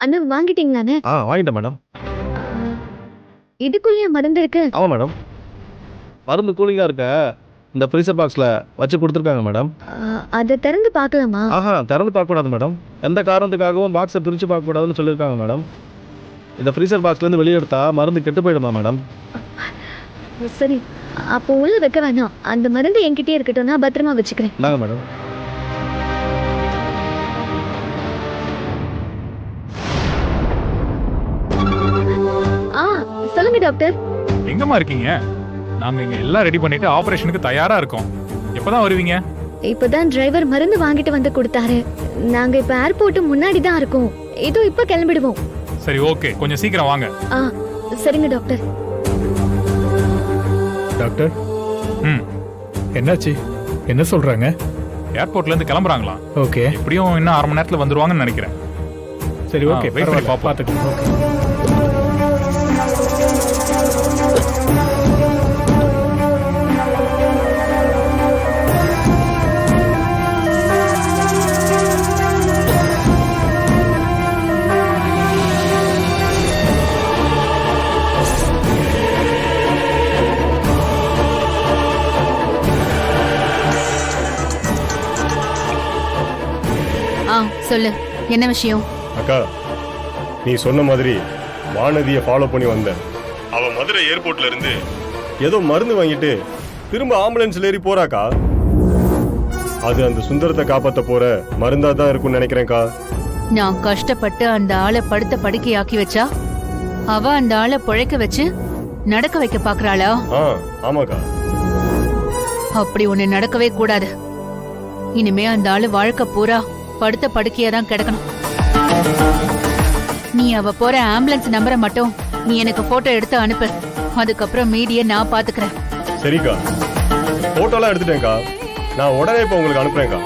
அண்ணா வாங்கிட்டீங்களாண்ணே? வாங்கிட்டேன் மேடம். இதுக்குள்ளேயே மருந்து இருக்கு? ஆமாம் மேடம். மருந்து கூலிங்காக இருக்க இந்த ஃப்ரீசர் பாக்ஸில் வச்சு கொடுத்துருக்காங்க மேடம். அதை திறந்து பார்க்கலாமா? திறந்து பார்க்கக்கூடாது மேடம். எந்த காரணத்துக்காகவும் பாக்ஸை பிரித்து பார்க்கக்கூடாதுன்னு சொல்லியிருக்காங்க மேடம். இந்த ஃப்ரீசர் பாக்ஸ்லேருந்து வெளியே எடுத்தா மருந்து கெட்டு போயிடுமா மேடம்? சரி, அப்போ உள்ள வைக்க வேணாம். அந்த மருந்து என்கிட்டயே இருக்கட்டும், நான் பத்திரமா வச்சுக்கிறேன். நாங்க மேடம். சொல்லுங்க டாக்டர். எங்கம்மா இருக்கீங்க? நாங்க இங்க எல்லாம் ரெடி பண்ணிட்டு ஆபரேஷனுக்கு தயாரா இருக்கோம். எப்பதான் வருவீங்க? இப்பதான் டிரைவர் மருந்து வாங்கிட்டு வந்து கொடுத்தாரு. நாங்க இப்ப ஏர்போர்ட் முன்னாடி தான் இருக்கோம். இதோ இப்ப கிளம்பிடுவோம். சரி, ஓகே, கொஞ்சம் சீக்கிரம் வாங்க. சரிங்க டாக்டர். டாக்டர், என்னாச்சு? என்ன சொல்றாங்க? ஏர்போர்ட்ல இருந்து கிளம்புறாங்களா? ஓகே, எப்படியும் இன்னும் 1/2 மணி நேரத்துல வந்துருவாங்கன்னு நினைக்கிறேன். சரி, ஓகே, வெயிட் பண்ணி பாப்போம். பாத்துக்கலாம். ஓகே. சொல்லு, என்ன விஷயம்? அக்கா, நீ சொன்ன மாதிரி வானதியை ஃபாலோ பண்ணி வந்தேன். அவ மதுரை ஏர்போர்ட்ல இருந்து ஏதோ மருந்து வாங்கிட்டு திரும்ப ஆம்புலன்ஸ்ல ஏறி போறாக்கா. அது அந்த சுந்தரத்தை காப்பாத்த போற மருந்தா தான் இருக்கும்னு நினைக்கிறேன்க்கா. நான் கஷ்டப்பட்டு அந்த ஆளை படுத்த படுக்கையாக்கி வச்சா அவ அந்த ஆளை பிழைக்க வச்சு நடக்க வைக்க பாக்குறாளா? ஆமாக்கா. அப்படி ஒண்ணு நடக்கவே கூடாது. இனிமே அந்த ஆளு வாழ்க்கை பூரா படுத்த படுக்கையா தான் கிடக்கணும். நீ அவ போற ஆம்புலன்ஸ் நம்பரை மட்டும் நீ எனக்கு போட்டோ எடுத்து அனுப்பு. அதுக்கப்புறம் மீடியை நான் பாத்துக்கிறேன். சரிக்கா, போட்டோலாம் எடுத்துட்டேன்க்கா. நான் உடனே இப்ப உங்களுக்கு அனுப்புறேன்க்கா.